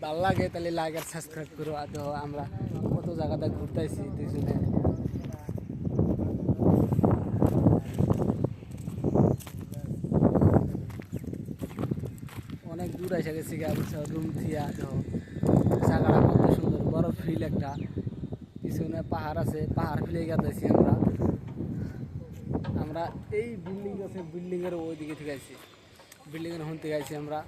ভালো লাগে তাহলে লাইক আর সাবস্ক্রাইব করো। আর আমরা কত জায়গাতে ঘুরতেছি দুজনে। অনেক দূর এসে গেছি রুম থিয়া। জায়গাটা কত সুন্দর, বড় ফিল্ড একটা, পিছনে পাহাড় আছে, পাহাড় ফিলে গেছি আমরা। আমরা এই বিল্ডিং আছে, বিল্ডিং এর ওই দিকে থেকে আছি, বিল্ডিং এর হতে গেছি আমরা।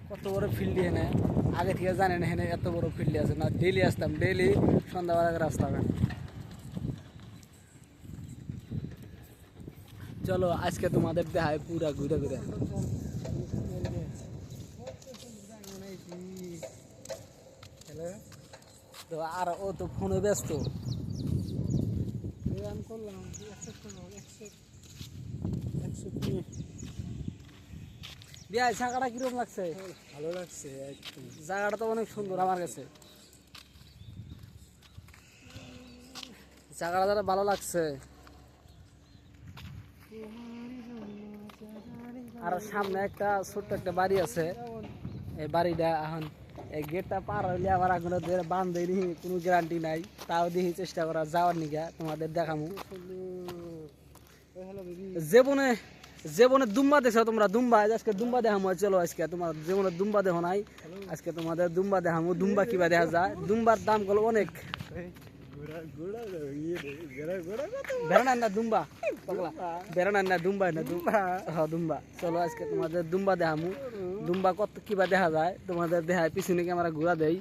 কত বড় ফিল্ড এখানে, আগে থেকে জানেন এখানে এত বড় ফিল্ড আছে না। ডেইলি আসতাম, ডেইলি সন্ধ্যাবেলা করে আসতাম। চলো আজকে তোমাদের দেখায় পুরা ঘুরে ঘুরে। তো আর ও তো ফোনে ব্যস্ত। জায়গাটা কিরকম লাগছে? ভালো লাগছে, জায়গাটা তো অনেক সুন্দর আমার কাছে। জায়গাটা যারা ভালো লাগছে। আর সামনে একটা ছোট্ট একটা বাড়ি আছে। এই বাড়িটা এখন এই গেটটা পার হইলে আবার এখন বান দেয়নি, কোনো গ্যারান্টি নাই। তাও দেখি চেষ্টা করা যাওয়ার নিগা, তোমাদের দেখামু। জীবনে জীবনে দুম্বা দেখছো তোমরা? দুম্বা আজকে দুম্বা দেখামু। চলো আজকে তোমার জীবনে দুম্বা দেখো নাই, আজকে তোমাদের দুম্বা দেখামু। দুম্বা কিবা দেখা যায়, দুম্বার দাম গুলো অনেক। বেড়ান না দুম্বা, বেড়ান না দুম্বা, না দুম্বা। চলো আজকে তোমাদের দুম্বা দেখামু। দুম্বা কত কিবা দেখা যায় তোমাদের দেখায়, পিছনে ক্যামেরা ঘুরা দেই।